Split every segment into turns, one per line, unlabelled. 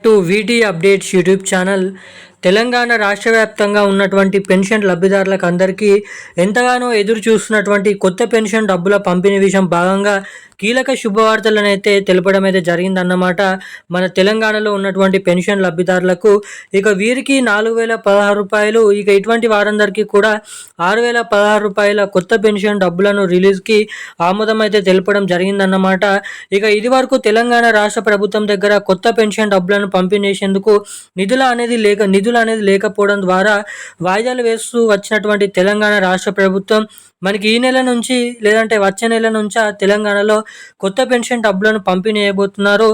To వీటీ updates YouTube channel. Telangana రాష్ట్ర వ్యాప్తంగా ఉన్నటువంటి పెన్షన్ లబ్ధిదారులకు అందరికీ ఎంతగానో ఎదురు చూస్తున్నటువంటి కొత్త పెన్షన్ డబ్బుల పంపిణీ విషయం భాగంగా కీలక శుభవార్తలను అయితే తెలపడం అయితే జరిగిందన్నమాట. మన తెలంగాణలో ఉన్నటువంటి పెన్షన్ లబ్ధిదారులకు ఇక వీరికి 4,016 రూపాయలు, ఇక ఇటువంటి వారందరికీ కూడా 6,016 రూపాయల కొత్త పెన్షన్ డబ్బులను రిలీజ్కి ఆమోదం అయితే తెలపడం జరిగిందన్నమాట. ఇక ఇది వరకు తెలంగాణ రాష్ట్ర ప్రభుత్వం దగ్గర కొత్త పెన్షన్ డబ్బులను పంపిణీ చేసేందుకు నిధులు అనేది లేకపోవడం ద్వారా వాయిదాలు వేస్తూ వచ్చినటువంటి తెలంగాణ రాష్ట్ర ప్రభుత్వం మనకి ఈ నెల నుంచి లేదంటే వచ్చే నెల నుంచా తెలంగాణలో కొత్త పెన్షన్ డబ్బులను పంపిణీ చేయబోతున్నారు.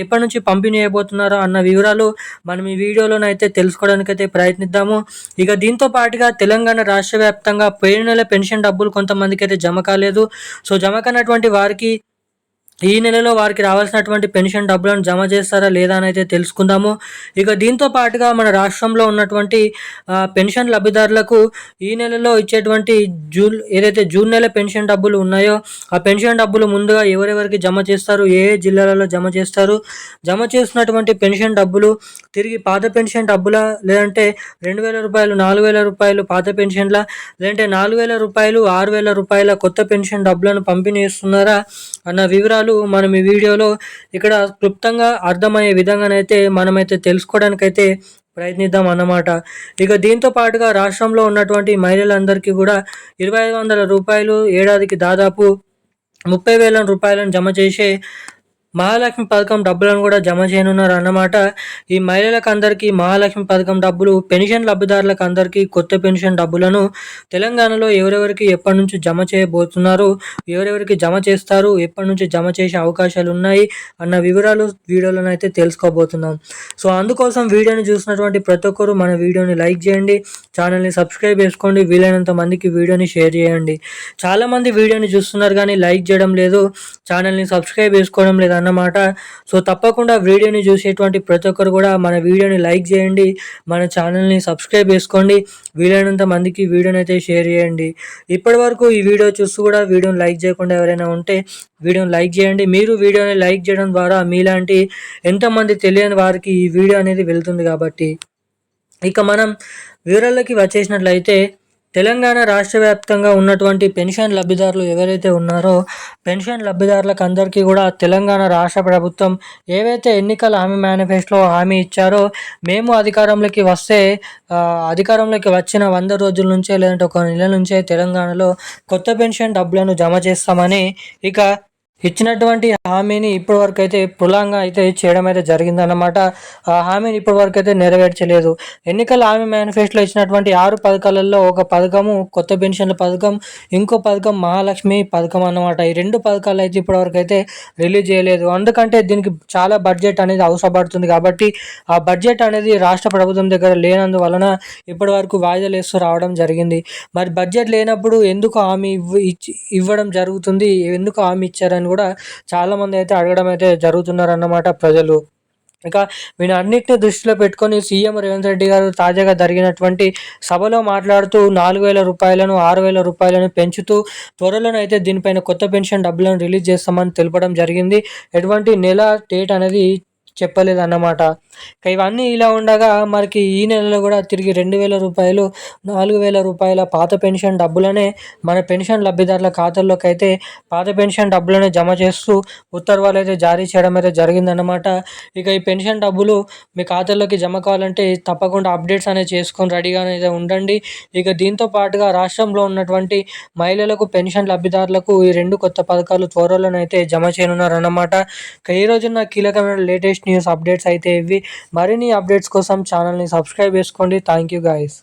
ఎప్పటి నుంచి పంపిణీ చేయబోతున్నారో అన్న వివరాలు మనం ఈ వీడియోలోనైతే తెలుసుకోవడానికైతే ప్రయత్నిద్దాము. ఇక దీంతో పాటుగా తెలంగాణ రాష్ట్ర వ్యాప్తంగా పోయిన నెల పెన్షన్ డబ్బులు కొంతమందికి అయితే జమ కాలేదు. సో జమ కానటువంటి వారికి ఈ నెలలో వారికి రావాల్సినటువంటి పెన్షన్ డబ్బులను జమ చేస్తారా లేదా అని అయితే తెలుసుకుందాము. ఇక దీంతో పాటుగా మన రాష్ట్రంలో ఉన్నటువంటి పెన్షన్ లబ్ధిదారులకు ఈ నెలలో ఇచ్చేటువంటి ఏదైతే జూన్ నెల పెన్షన్ డబ్బులు ఉన్నాయో ఆ పెన్షన్ డబ్బులు ముందుగా ఎవరెవరికి జమ చేస్తారు, ఏ ఏ జిల్లాలలో జమ చేస్తారు, జమ చేస్తున్నటువంటి పెన్షన్ డబ్బులు తిరిగి పాత పెన్షన్ డబ్బుల, లేదంటే 2,000 రూపాయలు 4,000 రూపాయలు పాత పెన్షన్ల, లేదంటే 4,000 రూపాయలు 6,000 రూపాయల కొత్త పెన్షన్ డబ్బులను పంపిణీ చేస్తున్నారా అన్న వివరాలు మనం ఈ వీడియోలో ఇక్కడ క్లుప్తంగా అర్థమయ్యే విధంగానైతే మనమైతే తెలుసుకోవడానికైతే ప్రయత్నిద్దాం అన్నమాట. ఇక దీంతో పాటుగా రాష్ట్రంలో ఉన్నటువంటి మహిళలందరికీ కూడా 2,500 రూపాయలు ఏడాదికి దాదాపు 30,000 రూపాయలను జమ చేసే మహాలక్ష్మి పథకం డబ్బులను కూడా జమ చేయనున్నారు అన్నమాట. ఈ మహిళలకు అందరికీ మహాలక్ష్మి పథకం డబ్బులు, పెన్షన్ లబ్ధిదారులకు అందరికీ కొత్త పెన్షన్ డబ్బులను తెలంగాణలో ఎవరెవరికి ఎప్పటి నుంచి జమ చేయబోతున్నారు, ఎవరెవరికి జమ చేస్తారు, ఎప్పటి నుంచి జమ చేసే అవకాశాలు ఉన్నాయి అన్న వివరాలు వీడియోలోనైతే తెలుసుకోబోతున్నాం. సో అందుకోసం వీడియోని చూసినటువంటి ప్రతి ఒక్కరు మన వీడియోని లైక్ చేయండి, ఛానల్ని సబ్స్క్రైబ్ చేసుకోండి, వీలైనంత మందికి వీడియోని షేర్ చేయండి. చాలామంది వీడియోని చూస్తున్నారు కానీ లైక్ చేయడం లేదు, ఛానల్ని సబ్స్క్రైబ్ చేసుకోవడం లేదు అన్నమాట. సో తప్పకుండా వీడియోని చూసేటువంటి ప్రతి ఒక్కరు కూడా మన వీడియోని లైక్ చేయండి, మన ఛానల్ని సబ్స్క్రైబ్ చేసుకోండి, వీలైనంత మందికి వీడియోని అయితే షేర్ చేయండి. ఇప్పటి వరకు ఈ వీడియో చూస్తూ కూడా వీడియోని లైక్ చేయకుండా ఎవరైనా ఉంటే వీడియోని లైక్ చేయండి. మీరు వీడియోని లైక్ చేయడం ద్వారా మీలాంటి ఎంతమంది తెలియని వారికి ఈ వీడియో అనేది వెళ్తుంది కాబట్టి. ఇక మనం వివరాలకి వచ్చేసినట్లయితే తెలంగాణ రాష్ట్ర వ్యాప్తంగా ఉన్నటువంటి పెన్షన్ లబ్ధిదారులు ఎవరైతే ఉన్నారో పెన్షన్ లబ్ధిదారులకు అందరికీ కూడా తెలంగాణ రాష్ట్ర ప్రభుత్వం ఏవైతే ఎన్నికల హామీ మేనిఫెస్టోలో హామీ ఇచ్చారో, మేము అధికారంలోకి వస్తే అధికారంలోకి వచ్చిన 100 రోజుల నుంచే లేదంటే ఒక నెల నుంచే తెలంగాణలో కొత్త పెన్షన్ డబ్బులను జమ చేస్తామని ఇక ఇచ్చినటువంటి హామీని ఇప్పటివరకు అయితే పులాంగా అయితే చేయడం అయితే జరిగిందన్నమాట. ఆ హామీని ఇప్పటివరకు అయితే నెరవేర్చలేదు. ఎన్నికల హామీ మేనిఫెస్టోలో ఇచ్చినటువంటి 6 పథకాలలో ఒక పథకము కొత్త పెన్షన్ల పథకం, ఇంకో పథకం మహాలక్ష్మి పథకం అన్నమాట. ఈ 2 పథకాలు అయితే ఇప్పటివరకు అయితే రిలీజ్ చేయలేదు. ఎందుకంటే దీనికి చాలా బడ్జెట్ అనేది అవసరపడుతుంది కాబట్టి ఆ బడ్జెట్ అనేది రాష్ట్ర ప్రభుత్వం దగ్గర లేనందువలన ఇప్పటివరకు వాయిదాలు వేస్తూ రావడం జరిగింది. మరి బడ్జెట్ లేనప్పుడు ఎందుకు హామీ ఇవ్వడం జరుగుతుంది, ఎందుకు హామీ ఇచ్చారని కూడా చాలామంది అయితే అడగడం అయితే జరుగుతున్నారన్నమాట ప్రజలు. ఇక వీటన్నిటిని దృష్టిలో పెట్టుకొని సీఎం రేవంత్ రెడ్డి గారు తాజాగా జరిగినటువంటి సభలో మాట్లాడుతూ 4,000 రూపాయలను 6,000 రూపాయలను పెంచుతూ త్వరలోనైతే దీనిపైన కొత్త పెన్షన్ డబ్బులను రిలీజ్ చేస్తామని తెలపడం జరిగింది. ఎటువంటి నెల డేట్ అనేది చెప్పలేదన్నమాట. ఇక ఇవన్నీ ఇలా ఉండగా మనకి ఈ నెలలో కూడా తిరిగి 2,000 రూపాయలు 4,000 రూపాయల పాత పెన్షన్ డబ్బులనే మన పెన్షన్ లబ్ధిదారుల ఖాతాల్లోకి అయితే పాత పెన్షన్ డబ్బులనే జమ చేస్తూ ఉత్తర్వులు అయితే జారీ చేయడం అయితే జరిగిందన్నమాట. ఇక ఈ పెన్షన్ డబ్బులు మీ ఖాతాల్లోకి జమ కావాలంటే తప్పకుండా అప్డేట్స్ అనేది చేసుకొని రెడీగా అయితే ఉండండి. ఇక దీంతో పాటుగా రాష్ట్రంలో ఉన్నటువంటి మహిళలకు పెన్షన్ లబ్ధిదారులకు ఈ 2 కొత్త పథకాలు త్వరలోనైతే జమ చేయనున్నారన్నమాట. ఇక ఈ రోజున కీలకమైన లేటెస్ట్ న్యూస్ అప్డేట్స్ అయితే ఇవి. మరిన్ని అప్డేట్స్ కోసం ఛానల్ని సబ్స్క్రైబ్ చేసుకోండి. Thank you guys.